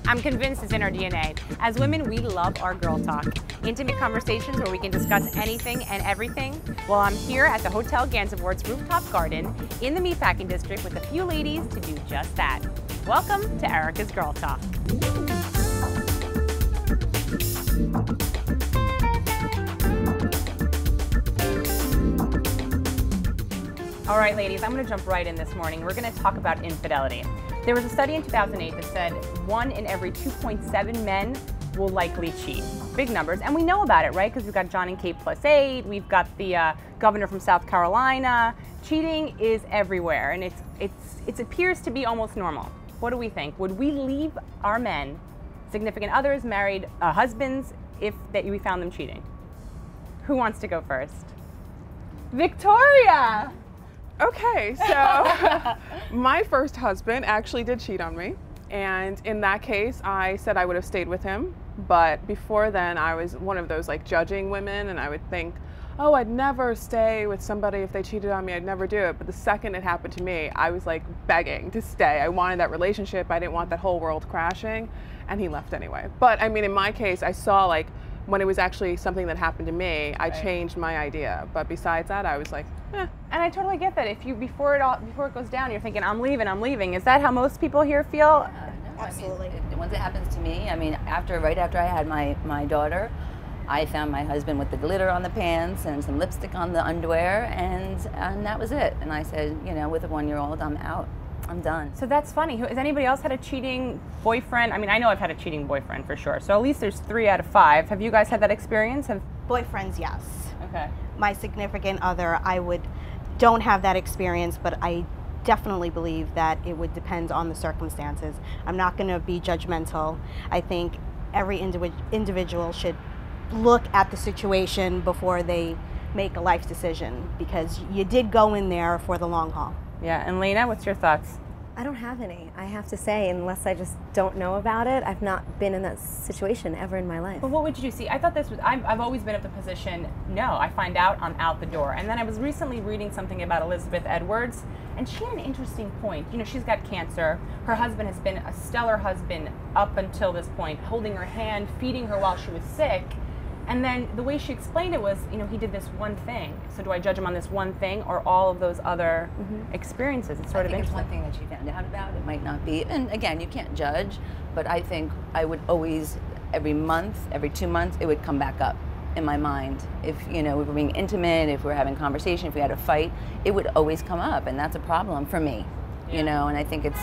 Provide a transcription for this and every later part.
I'm convinced it's in our DNA. As women, we love our girl talk. Intimate conversations where we can discuss anything and everything. Well, I'm here at the Hotel Gansevoort's rooftop garden in the Meatpacking District with a few ladies to do just that. Welcome to Ereka's Girl Talk. All right, ladies, I'm going to jump right in this morning. We're going to talk about infidelity. There was a study in 2008 that said 1 in every 2.7 men will likely cheat. Big numbers, and we know about it, right? Because we've got John and Kate +8, we've got the governor from South Carolina. Cheating is everywhere, and it appears to be almost normal. What do we think? Would we leave our men, significant others, married husbands, if we found them cheating? Who wants to go first? Victoria! Okay, so my first husband actually did cheat on me, and in that case I said I would have stayed with him, but before then I was one of those like judging women, and I would think, oh, I'd never stay with somebody if they cheated on me, I'd never do it. But the second it happened to me, I was like begging to stay. I wanted that relationship, I didn't want that whole world crashing, and he left anyway. But I mean, in my case, I saw like when it was actually something that happened to me, I changed my idea. But besides that, I was like, eh. And I totally get that. If you before it goes down, you're thinking, I'm leaving. Is that how most people here feel? No, Absolutely. I mean, once it happens to me, I mean, right after I had my daughter, I found my husband with the glitter on the pants and some lipstick on the underwear, and that was it. And I said, you know, with a 1-year-old, I'm out. I'm done. So that's funny. Has anybody else had a cheating boyfriend? I mean, I know I've had a cheating boyfriend for sure. So at least there's 3 out of 5. Have you guys had that experience? Boyfriends, yes. Okay. My significant other, don't have that experience, but I definitely believe that it would depend on the circumstances. I'm not going to be judgmental. I think every individual should look at the situation before they make a life decision, because you did go in there for the long haul. Yeah, and Lena, what's your thoughts? I don't have any, I have to say, unless I just don't know about it. I've not been in that situation ever in my life. But what would you do? See, I thought this was, I've always been of the position, no, I find out, I'm out the door. And then I was recently reading something about Elizabeth Edwards, and she had an interesting point. You know, she's got cancer. Her husband has been a stellar husband up until this point, holding her hand, feeding her while she was sick. And then the way she explained it was, you know, he did this one thing. So do I judge him on this one thing or all of those other experiences? It's sort of interesting. I think it's one thing that she found out about. It might not be. And again, you can't judge, but I think I would always, every month, every 2 months, it would come back up in my mind. If, you know, we were being intimate, if we were having conversation, if we had a fight, it would always come up. And that's a problem for me, you know, and I think it's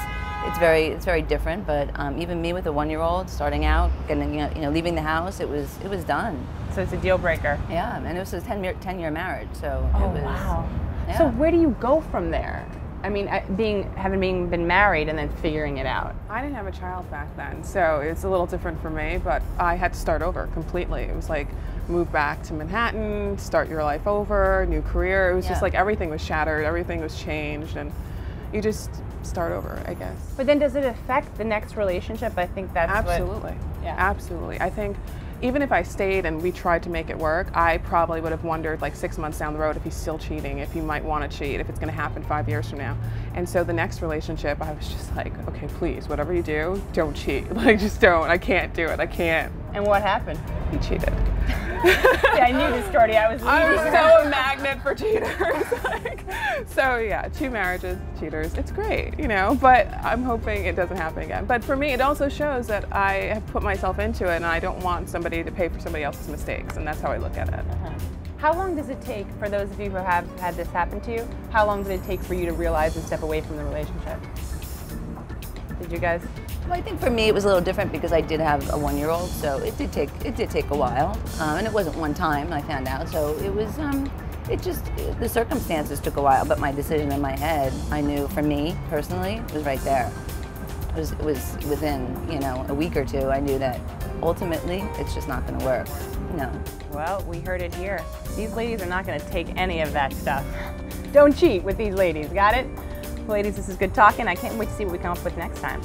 very different, but even me with a 1-year-old starting out, getting, you know, leaving the house, it was done. So it's a deal breaker. Yeah, and it was a 10-year marriage, so oh, it was. Wow. Yeah. So where do you go from there? I mean, having been married and then figuring it out. I didn't have a child back then, so it's a little different for me, but I had to start over completely. It was like, move back to Manhattan, start your life over, new career. It was just like everything was shattered, everything was changed, and you just start over, I guess. But then does it affect the next relationship? I think that's absolutely. Absolutely. I think even if I stayed and we tried to make it work, I probably would have wondered like 6 months down the road if he's still cheating, if he might want to cheat, if it's going to happen 5 years from now. And so the next relationship, I was just like, okay, please, whatever you do, don't cheat. Like, just don't. I can't do it. I can't. And what happened? He cheated. Yeah, I knew this story. I was so a magnet for cheaters. So yeah, 2 marriages, cheaters. It's great, you know, but I'm hoping it doesn't happen again. But for me, it also shows that I have put myself into it, and I don't want somebody to pay for somebody else's mistakes, and that's how I look at it. How long does it take, for those of you who have had this happen to you, how long did it take for you to realize and step away from the relationship? Did you guys? Well, I think for me it was a little different because I did have a 1-year-old, so it did take a while, and it wasn't one time I found out. So it was, the circumstances took a while, but my decision in my head, I knew for me personally, was right there. It was within, you know, a week or 2. I knew that ultimately it's just not going to work. No. Well, we heard it here. These ladies are not going to take any of that stuff. Don't cheat with these ladies. Got it? Ladies, this is good talking. I can't wait to see what we come up with next time.